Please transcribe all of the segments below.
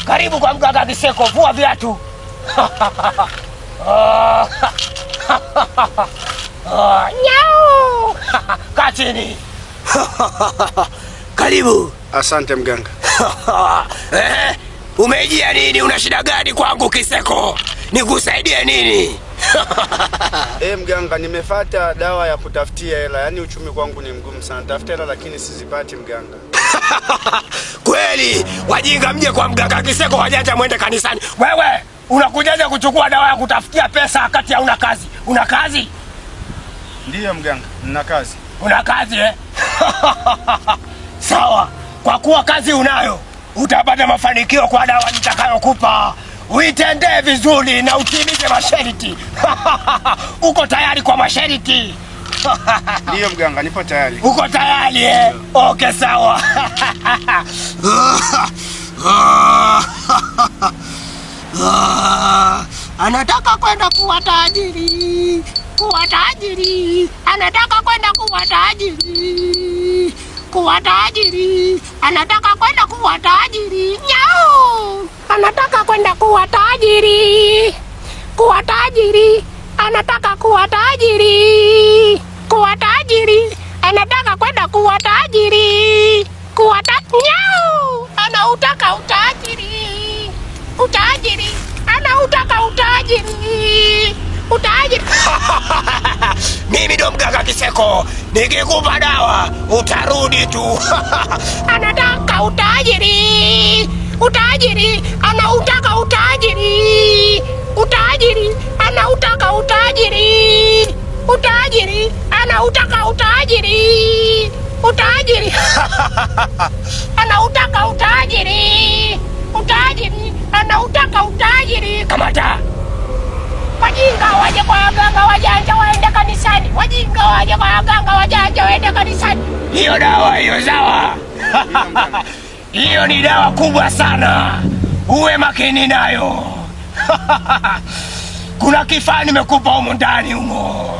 Karibu kwa mganga Kiseko, vua viatu. Nyau. Kaa chini. Karibu. Asante mganga. Umejia nini? Una shida gani kwangu Kiseko? Nikusaidie nini? Mganga, nimefuata dawa ya kutafutia hela. Yaani uchumi kwangu ni mgumu sana. Tafuta hela lakini sizipati mganga. Kweli, wajinga mje kwa mganga Kiseko, wajanja mwende kanisani. Wewe, unakujaje kuchukua dawa ya kutafutia pesa wakati hauna kazi? Una kazi? Ndiyo mganga, nina kazi. Una kazi Sawa, kwa kuwa kazi unayo, utapata mafanikio kwa dawa nitakayokupa. Uitendee vizuri na utimize masharti. Uko tayari kwa masharti? Ndiyo mganga, nipo tayari. Uko tayari Okay, sawa. Anataka kwenda kuwa tajiri. Kuwa tajiri. Anataka kwenda kuwa tajiri. Kuwa tajiri. Anataka kwenda kuwa tajiri. Nyau. Anataka kwenda kuwa tajiri. Kuwa tajiri. Anataka kuwa tajiri. Kuwa tajiri. Anataka kwenda kuwa tajiri. Kuwa Nyau. Anautaka utajiri. Utajiri. Anautaka utajiri. Utajiri. Mimi ndo mganga Kiseko. Nikikupa dawa utarudi tu. Anataka utajiri. Utajiri. Anautaka utajiri. Utajiri. Anautaka utajiri. Utajiri. Anautaka utajiri. Utajiri. Anautaka utajiri. Utajiri. Anautaka utajiri. Kamata. Wajinga waje kwa waganga, wajanja waende kanisani. Wajinga waje kwa waganga, wajanja waende kanisani. Hiyo dawa hiyo sawa. Hiyo ni dawa kubwa sana. Uwe makini nayo. Kuna kifaa nimekupa humo ndani humo.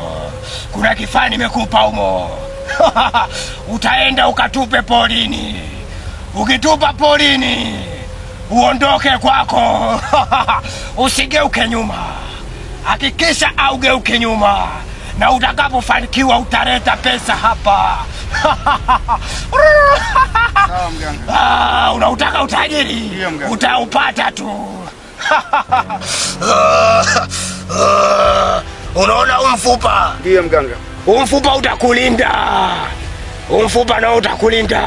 Kuna kifaa nimekupa humo. Utaenda ukatupe porini. Ukitupa porini, uondoke kwako. Usigeuke nyuma. Hakikisha augeuke nyuma. Na utakapofanikiwa utaleta pesa hapa. Sawa mganga. Unautaka utajiri? Utaupata tu. Unaona umfupa? Ndiyo mganga. Umfupa utakulinda. Umfupa nao utakulinda.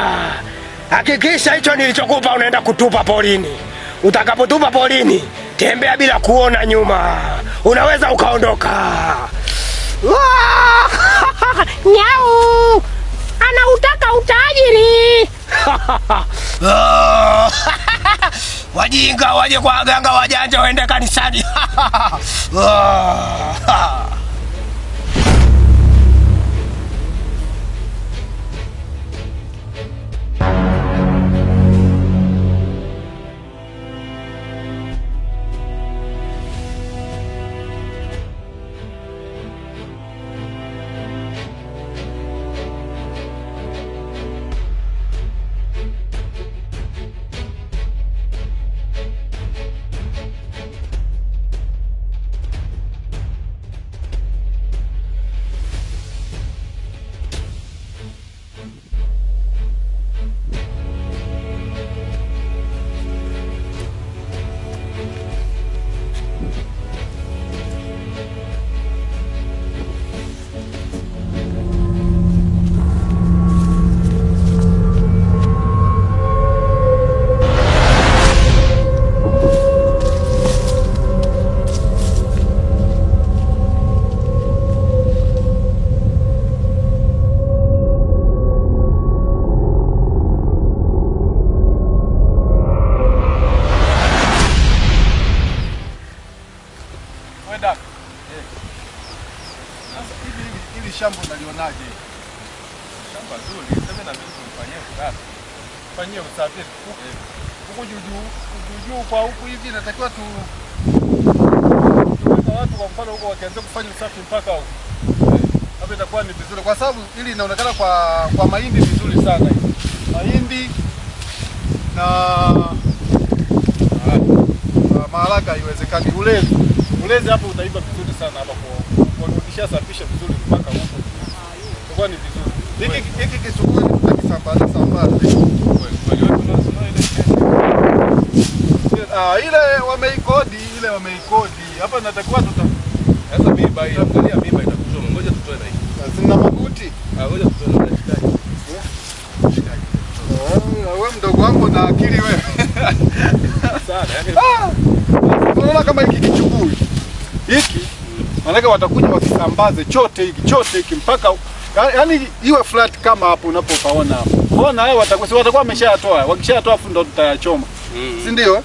Hakikisha hicho nilichokupa unaenda kutupa porini. Utakapotupa porini, tembea bila kuona nyuma. Unaweza ukaondoka. Nyau. Anautaka utajiri. Wajinga waje kwa waganga, wajanja waende kanisani. shamba unalionaje? Shamba zuri, sema na mimi kumfanyia usafi. Fanyia usafi huko juu kwa huku hivi natakiwa tu watu kwa mfano huko wakianza kufanya usafi mpaka huko. Hapo itakuwa ni vizuri kwa sababu ili inaonekana kwa mahindi vizuri sana hivi. Mahindi na maharaka haiwezekani. Ulezi hapo utaiva vizuri sana hapa kwa ukishasafisha vizuri mpaka huko. Kwa ni vizuri. Hiki kisuguri tutakisambaza. Ile wameikodi. Hapa natakiwa sasa miba hii, angalia miba itakuchoma. Ngoja tutoe na hii. Sina mabuti. Ngoja tutoe na shikaji. Wewe mdogo wangu na akili wewe. Sana yake. Unaona kama hiki kichukui. Hiki maana watakuja wakisambaze chote hiki mpaka yani iwe flat kama hapo unapopaona hapo. Unaona hao watakuwa wameshatoa. Wakishatoa afu ndo tutayachoma. Si ndio?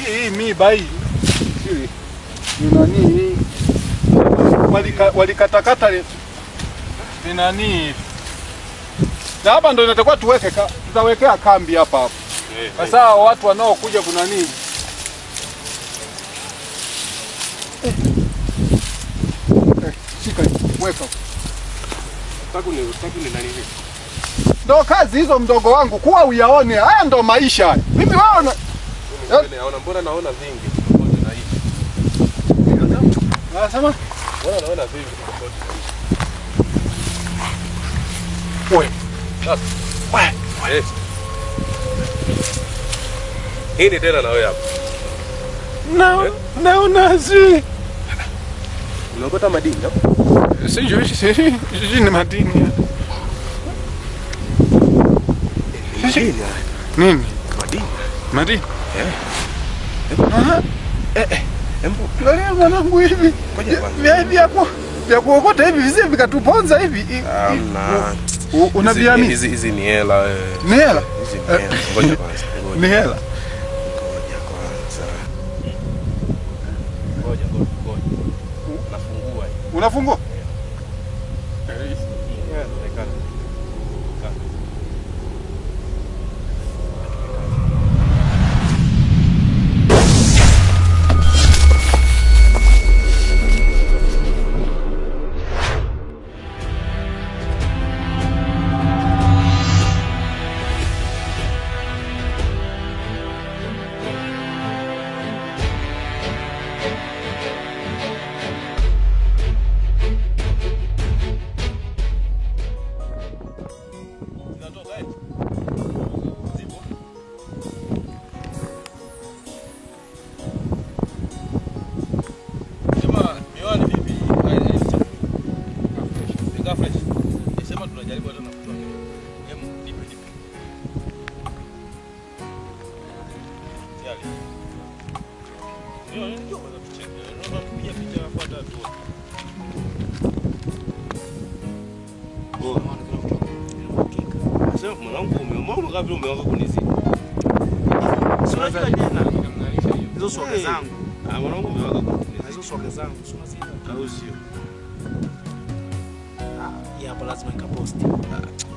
Hii miba hii. Ni nani? Walikatakata ni nani? Na hapa ndo inatakuwa tutawekea kambi hapa. Sasa watu wanaokuja kuna nini? Shika weka. Utaku ni nani hivi? Ndo kazi hizo mdogo wangu kuwa uyaone. Haya ndo maisha. Mimi waona. Naona mbona naona vingi tofauti na hivi. Nasema? Mbona naona vingi tofauti na hivi. Wewe. Wewe. Hii ni tena na wewe hapa. Naona zi. Unaokota madini hapo? Sijui ni madini. Nini? Madini? Angalia mwanangu hivi. Vya kuokota hivi vizi vikatuponza hivi. Unaviamini? Hizi ni hela. Ni hela? Hizi ni hela. Ngoja kwanza. Ni hela. Ngoja kwanza. Ngoja. Nafungua hii. Unafungua? Umeanza kunizidi. Sio tena. Hizo soga zangu. Mwanangu umeanza kunizidi. Hizo soga zangu sio mazidi. Au sio? Ya hapo lazima nikapost.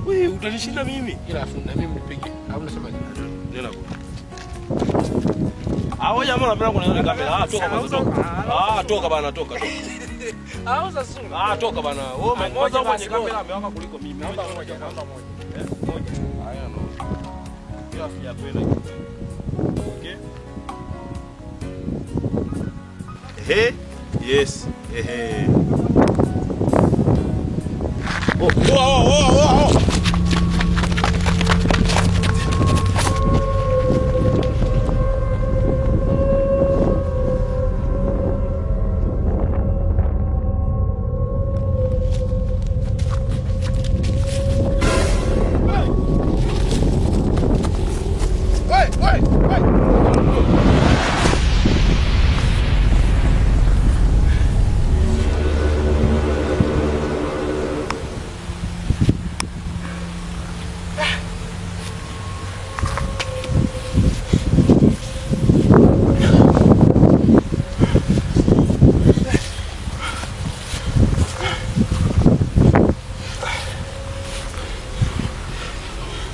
Wewe utanishinda mimi. Ila afu na mimi nipige. Au unasema nini? Nenda kwa. Wewe jamaa unapenda kuniona kamera. Toka kwanza toka. Toka bana toka. Sasa toka bana. Wewe mmoja kwenye kamera amewaka kuliko mimi. Naomba moja. Haya no. Ya kwenda. Okay. Yes. Oh.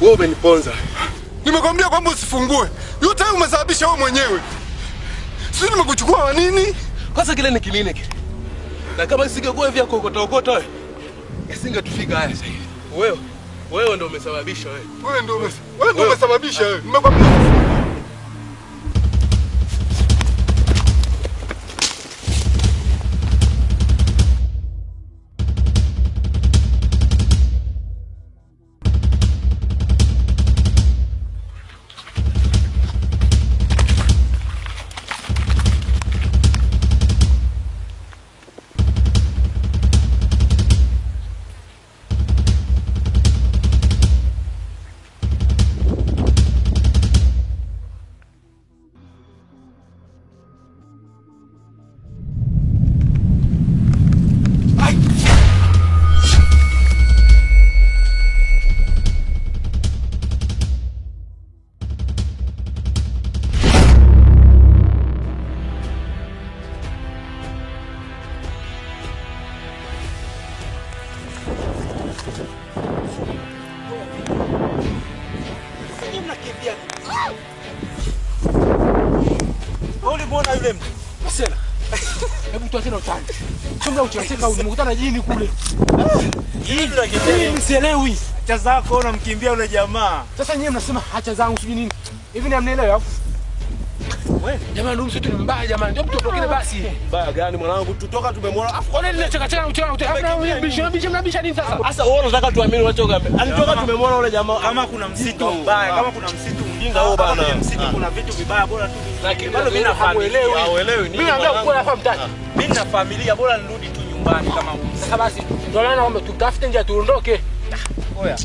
Wewe umeniponza. Nimekwambia kwamba usifungue. Yote umesababisha wewe mwenyewe. Sisi nimekuchukua wa nini? Kwanza kile ni kinini kile. Na kama isingekuwa hivi yako ukota isingetufika haya sasa hivi. Wewe ndio umesababisha wewe. Wewe ndio umesababisha wewe. Nimekwambia Unakimbia. Wewe umeona yule mtu? Sasa. Hebu tuache na utani. Sio uchacheka unamkutana jini kule. Jini unakimbia. Sielewi. Acha zako unamkimbia yule jamaa. Sasa nyinyi mnasema acha zangu sijui nini. Hivi ni amnielewa hapo? Wewe jamani ndio msitu mbaya jamani. Ndio mtu tokile basi. Mbaya gani mwanangu? Tutoka tumemwona. Afu Kwa nini cheka mnabisha nini sasa? sasa wewe unataka tuamini unachoka? Alitoka tumemwona yule jamaa. Kama kuna msitu mbaya, kama kuna msitu Mjinga huo bana. Kama msitu kuna vitu vibaya bora tu. Lakini bado mimi nafahamuelewi. Hauelewi nini? Mimi naambia kwa nafahamu mtani. Mimi na familia bora nirudi tu nyumbani kama Sasa basi ndio maana naomba tutafute njia tuondoke. oya.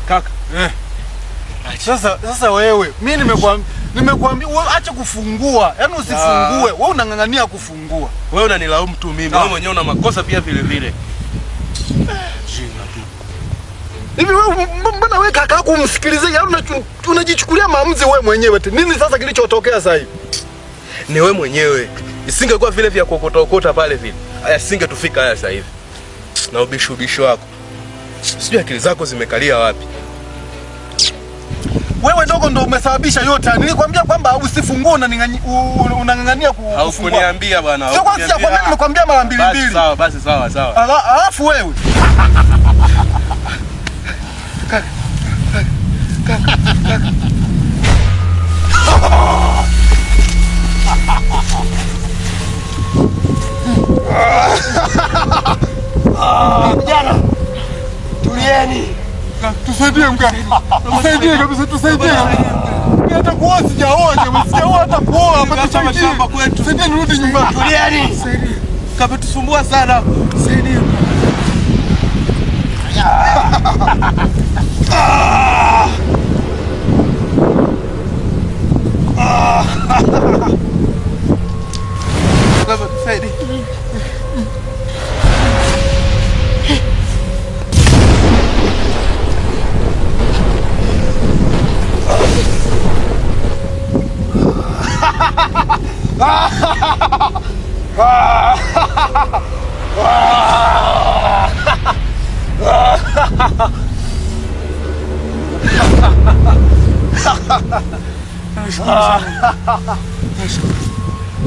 Kaka. Sasa wewe, mimi nimekuambia wewe acha kufungua. Yaani usifungue. Wewe unang'ang'ania kufungua. Wewe unanilaumu tu mimi. Wewe mwenyewe una makosa pia vile vile. Hivi wewe mbona wewe kaka yako umsikilize? Yaani unajichukulia maamuzi wewe mwenyewe tu. Nini sasa kilichotokea sasa hivi? Ni wewe mwenyewe. Isingekuwa vile vya kokota pale vile. Haya singetufika haya sasa hivi. Na ubisho wako. Sijui akili zako zimekalia wapi. Wewe ndogo ndo umesababisha yote. Nilikwambia kwamba usifungue unang'ang'ania kufungua. Haukuniambia bwana. Sio kwanza kwa mimi nimekwambia mara mbili. Basi sawa. Alafu wewe. Vijana. Tulieni. Tusaidie mganga. Tusaidie kabisa, tusaidie. Mimi hata kuoa sijaoa, sijaoa hata kuoa hapa tusaidie. Tusaidie nirudi nyumbani. Tulieni. Kama tusumbua sana. Tusaidie. Kama tusaidie.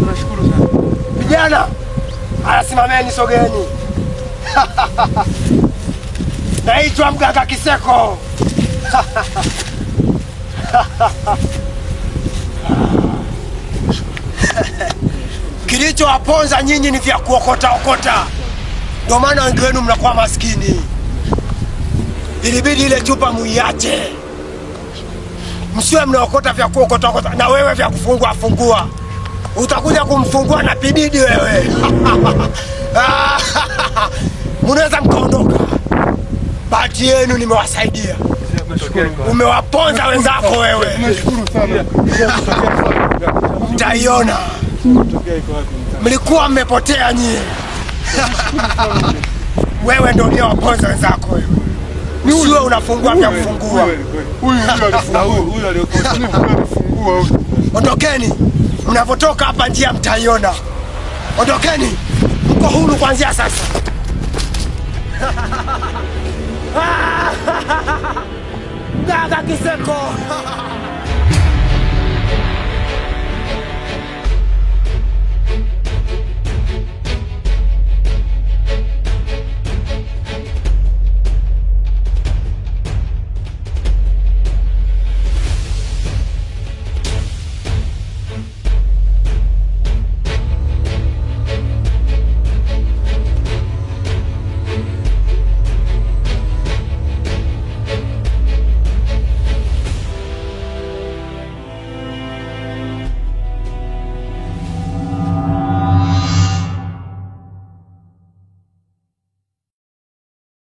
Nashukuru sana. Vijana, simameni sogeni. Naitwa Mganga Kiseko. Kilichowaponza nyinyi ni vya kuokota okota. Ndio maana wengi wenu mnakuwa maskini. Ilibidi ile chupa muiache. Msiwe mnaokota vya kuokota okota na wewe vya kufungua fungua. Utakuja kumfungua na pididi wewe. Mnaweza mkaondoka. Bahati yenu nimewasaidia. Umewaponza wenzako wewe. Nashukuru sana. Mtaiona. Mlikuwa mmepotea nyie. Wewe ndio uliowaponza wenzako wewe. Usiwe unafungua vya kufungua. Huyu aliyokota alifungua. Ondokeni. Mnapotoka hapa njia mtaiona. Ondokeni. Mko huru kuanzia sasa. Gaga Kiseko.